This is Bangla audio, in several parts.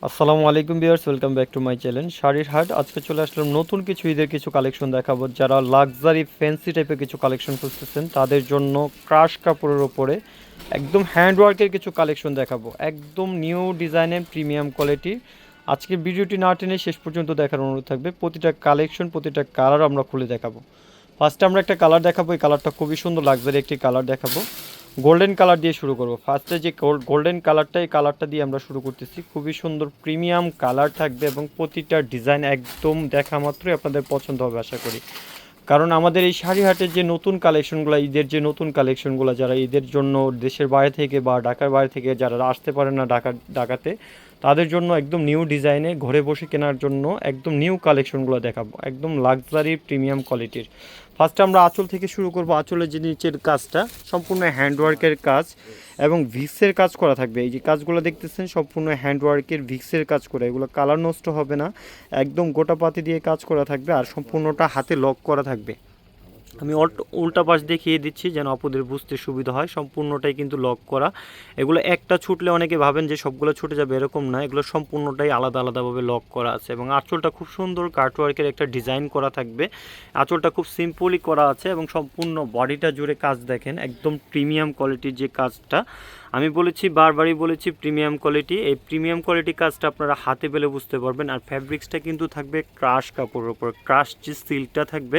আসসালামু আলাইকুম viewers, welcome back to my channel শাড়ির হাট। আজকে চলে আসলাম নতুন কিছু ঈদের কিছু কালেকশন দেখাবো। যারা লাক্সারি ফ্যান্সি টাইপের কিছু কালেকশন খুঁজতেছেন তাদের জন্য ক্রাশ কাপড়ের ওপরে একদম হ্যান্ডওয়ার্কের কিছু কালেকশন দেখাবো, একদম নিউ ডিজাইনের প্রিমিয়াম কোয়ালিটি। আজকের ভিডিওটি না টেনে শেষ পর্যন্ত দেখার অনুরোধ থাকবে। প্রতিটা কালেকশন, প্রতিটা কালার আমরা খুলে দেখাবো। ফার্স্টে আমরা একটা কালার দেখাবো, এই কালারটা খুবই সুন্দর লাক্সারি একটি কালার দেখাবো। গোল্ডেন কালার দিয়ে শুরু করব। ফার্স্টে যে গোল্ডেন কালারটা, এই কালারটা দিয়ে আমরা শুরু করতেছি। খুবই সুন্দর প্রিমিয়াম কালার থাকবে এবং প্রতিটা ডিজাইন একদম দেখা মাত্রই আপনাদের পছন্দ হবে আশা করি। কারণ আমাদের এই শাড়ি হাটের যে নতুন কালেকশনগুলো, ঈদের যে নতুন কালেকশনগুলো, যারা ঈদের জন্য দেশের বাইরে থেকে বা ঢাকার বাইরে থেকে যারা আসতে পারেন না ঢাকাতে, তাদের জন্য একদম নিউ ডিজাইনে ঘরে বসে কেনার জন্য একদম নিউ কালেকশনগুলো দেখাবো, একদম লাক্সারি প্রিমিয়াম কোয়ালিটির। ফার্স্টে আমরা আঁচল থেকে শুরু করব। আঁচলের যে নিচের কাজটা সম্পূর্ণ হ্যান্ডওয়ার্কের কাজ এবং ভিক্সের কাজ করা থাকবে। এই যে কাজগুলো দেখতেছেন সম্পূর্ণ হ্যান্ডওয়ার্কের ভিক্সের কাজ করা, এগুলো কালার নষ্ট হবে না, একদম গোটা পাতি দিয়ে কাজ করা থাকবে আর সম্পূর্ণটা হাতে লক করা থাকবে। আমি উল্টা পাশ দেখিয়ে দিচ্ছি যেন আপুদের বুঝতে সুবিধা হয়। সম্পূর্ণটাই কিন্তু লক করা। এগুলো একটা ছুটলে অনেকে ভাবেন যে সবগুলো ছুটে যাবে, এরকম না, এগুলো সম্পূর্ণটাই আলাদা আলাদাভাবে লক করা আছে। এবং আঁচলটা খুব সুন্দর কাটওয়ার্কের একটা ডিজাইন করা থাকবে। আঁচলটা খুব সিম্পলি করা আছে এবং সম্পূর্ণ বডিটা জুড়ে কাজ দেখেন, একদম প্রিমিয়াম কোয়ালিটির যে কাজটা। আমি বলেছি, বারবারই বলেছি, প্রিমিয়াম কোয়ালিটি। এই প্রিমিয়াম কোয়ালিটি কাজটা আপনারা হাতে পেলে বুঝতে পারবেন। আর ফ্যাব্রিক্সটা কিন্তু থাকবে ক্রাশ কাপড়ের উপর, ক্রাশ যে সিল্কটা থাকবে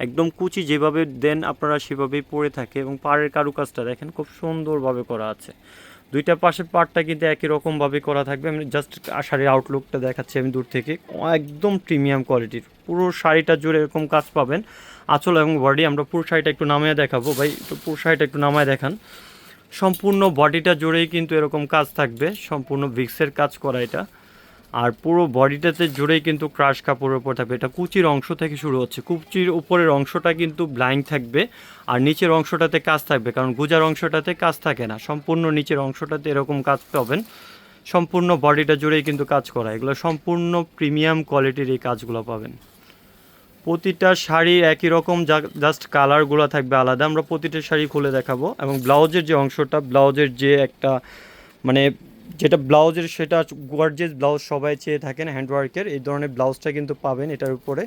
একদম কুচি যেভাবে দেন আপনারা সেভাবেই পরে থাকে। এবং পাড়ের কারুকাজটা দেখেন খুব সুন্দরভাবে করা আছে। দুইটা পাশের পার্টটা কিন্তু একই রকমভাবে করা থাকবে। আমি জাস্ট শাড়ির আউটলুকটা দেখাচ্ছি আমি দূর থেকে, একদম প্রিমিয়াম কোয়ালিটির। পুরো শাড়িটা জুড়ে এরকম কাজ পাবেন, আঁচল এবং বডি। আমরা পুরো শাড়িটা একটু নামিয়ে দেখাবো ভাই, একটু পুরো শাড়িটা একটু নামায় দেখান। সম্পূর্ণ বডিটা জুড়েই কিন্তু এরকম কাজ থাকবে, সম্পূর্ণ ভিক্সের কাজ করা এটা। আর পুরো বডিটাতে জুড়েই কিন্তু ক্রাশ কাপড়ের উপর থাকবে। এটা কুচির অংশ থেকে শুরু হচ্ছে, কুচির উপরের অংশটা কিন্তু ব্লাইন্ড থাকবে আর নিচের অংশটাতে কাজ থাকবে, কারণ গুজার অংশটাতে কাজ থাকে না। সম্পূর্ণ নিচের অংশটাতে এরকম কাজ পাবেন, সম্পূর্ণ বডিটা জুড়েই কিন্তু কাজ করা। এগুলো সম্পূর্ণ প্রিমিয়াম কোয়ালিটির এই কাজগুলো পাবেন। প্রতিটা শাড়ি একই রকম, জাস্ট কালারগুলো থাকবে আলাদা। আমরা প্রতিটা শাড়ি খুলে দেখাবো। এবং ব্লাউজের যে অংশটা, ব্লাউজের যে একটা মানে যেটা ব্লাউজের, সেটা গর্জিয়াস ব্লাউজ সবাই চেয়ে থাকেন হ্যান্ডওয়ার্কের, এই ধরনের ব্লাউজটা কিন্তু পাবেন এটার উপরে।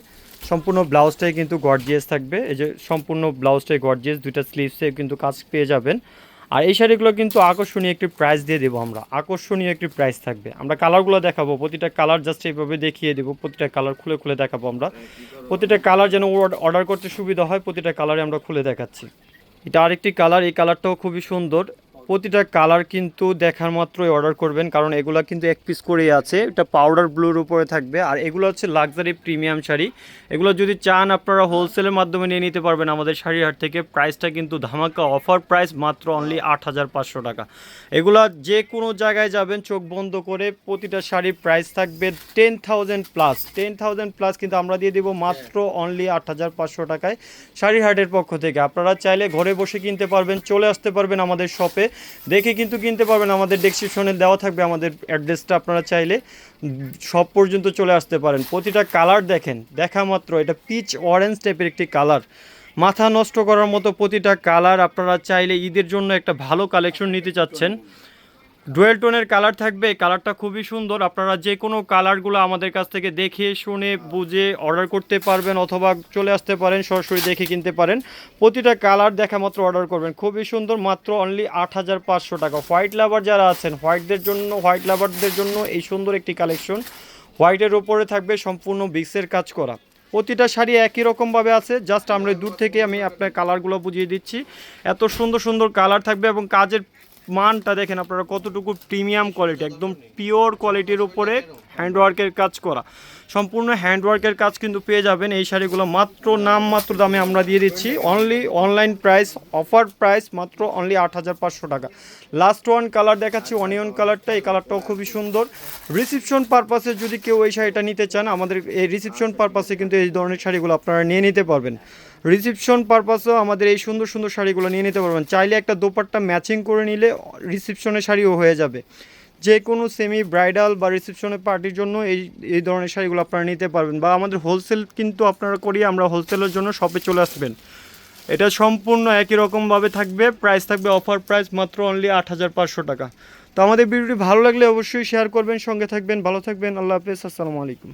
সম্পূর্ণ ব্লাউজটাই কিন্তু গর্জিয়াস থাকবে, এই যে সম্পূর্ণ ব্লাউজটাই গর্জিয়াস, দুইটা স্লিভসে কিন্তু কাজ পেয়ে যাবেন। আর এই শাড়িগুলো কিন্তু আকর্ষণীয় একটি প্রাইস দিয়ে দেবো আমরা, আকর্ষণীয় একটি প্রাইস থাকবে। আমরা কালারগুলো দেখাবো, প্রতিটা কালার জাস্ট এইভাবে দেখিয়ে দেবো, প্রতিটা কালার খুলে খুলে দেখাবো আমরা। প্রতিটা কালার যেন অর্ডার করতে সুবিধা হয়, প্রতিটা কালারে আমরা খুলে দেখাচ্ছি। এটা আরেকটি কালার, এই কালারটাও খুবই সুন্দর। প্রতিটা কালার কিন্তু দেখার মাত্রই অর্ডার করবেন, কারণ এগুলো কিন্তু এক পিস করেই আছে। এটা পাউডার ব্লুর উপরে থাকবে আর এগুলো হচ্ছে লাক্সারি প্রিমিয়াম শাড়ি। এগুলো যদি চান আপনারা হোলসেলের মাধ্যমে নিয়ে নিতে পারবেন আমাদের শাড়ির হাট থেকে। প্রাইসটা কিন্তু ধামাকা অফার প্রাইস, মাত্র অনলি 8,500 টাকা। এগুলা যে কোনো জায়গায় যাবেন চোখ বন্ধ করে, প্রতিটা শাড়ির প্রাইস থাকবে 10,000 প্লাস, 10,000 প্লাস কিন্তু আমরা দিয়ে দেবো মাত্র অনলি 8,500 টাকায় শাড়ির হাটের পক্ষ থেকে। আপনারা চাইলে ঘরে বসে কিনতে পারবেন, চলে আসতে পারবেন আমাদের শপে, দেখে কিন্তু কিনতে পারবেন। আমাদের ডেসক্রিপশনে দেওয়া থাকবে আমাদের অ্যাড্রেসটা, আপনারা চাইলে সব পর্যন্ত চলে আসতে পারেন। প্রতিটা কালার দেখেন, দেখা মাত্র এটা পিচ অরেঞ্জ টাইপের একটি কালার, মাথা নষ্ট করার মতো প্রতিটা কালার। আপনারা চাইলে ঈদের জন্য একটা ভালো কালেকশন নিতে চাচ্ছেন, ডুয়েল টোনের কালার থাকবে। কালারটা খুবই সুন্দর, আপনারা যে কোনো কালারগুলো আমাদের কাছ থেকে দেখে শুনে বুঝে অর্ডার করতে পারবেন, অথবা চলে আসতে পারেন সরাসরি দেখে কিনতে পারেন। প্রতিটা কালার দেখা মাত্র অর্ডার করবেন, খুবই সুন্দর, মাত্র অনলি 8,500 টাকা। হোয়াইট লাভার যারা আছেন, হোয়াইট লাভারদের জন্য এই সুন্দর একটি কালেকশন। হোয়াইটের ওপরে থাকবে সম্পূর্ণ বিক্সের কাজ করা। প্রতিটা শাড়ি একই রকমভাবে আছে, জাস্ট আমরা দূর থেকে আমি আপনার কালারগুলো বুঝিয়ে দিচ্ছি। এত সুন্দর সুন্দর কালার থাকবে এবং কাজের মানটা দেখেন আপনারা কতটুকু প্রিমিয়াম কোয়ালিটি, একদম পিওর কোয়ালিটির উপরে হ্যান্ডওয়ার্কের কাজ করা। সম্পূর্ণ হ্যান্ডওয়ার্কের কাজ কিন্তু পেয়ে যাবেন এই শাড়িগুলো মাত্র নামমাত্র দামে আমরা দিয়ে দিচ্ছি। Only online price, offer price মাত্র অনলি 8,500 টাকা। লাস্ট ওয়ান কালার দেখাচ্ছি, অনিয়ন কালারটা, এই কালারটাও খুবই সুন্দর। রিসেপশন পারপাসে যদি কেউ এই শাড়িটা নিতে চান, আমাদের এই রিসেপশন পারপাসে কিন্তু এই ধরনের শাড়িগুলো আপনারা নিয়ে নিতে পারবেন। রিসেপশন পারপাসেও আমাদের এই সুন্দর সুন্দর শাড়িগুলো নিয়ে নিতে পারবেন। চাইলে একটা দোপাট্টা ম্যাচিং করে নিলে রিসেপশনের শাড়িও হয়ে যাবে। যে কোনো সেমি ব্রাইডাল বা রিসেপশনের পার্টির জন্য এই ধরনের শাড়িগুলো আপনারা নিতে পারবেন। বা আমাদের হোলসেল কিন্তু আপনারা করি, আমরা হোলসেলের জন্য শপে চলে আসবেন। এটা সম্পূর্ণ একই রকমভাবে থাকবে, প্রাইস থাকবে অফার প্রাইস মাত্র অনলি 8,500 টাকা। তো আমাদের ভিডিওটি ভালো লাগলে অবশ্যই শেয়ার করবেন, সঙ্গে থাকবেন, ভালো থাকবেন, আল্লাহ হাফেজ, আসসালামু আলাইকুম।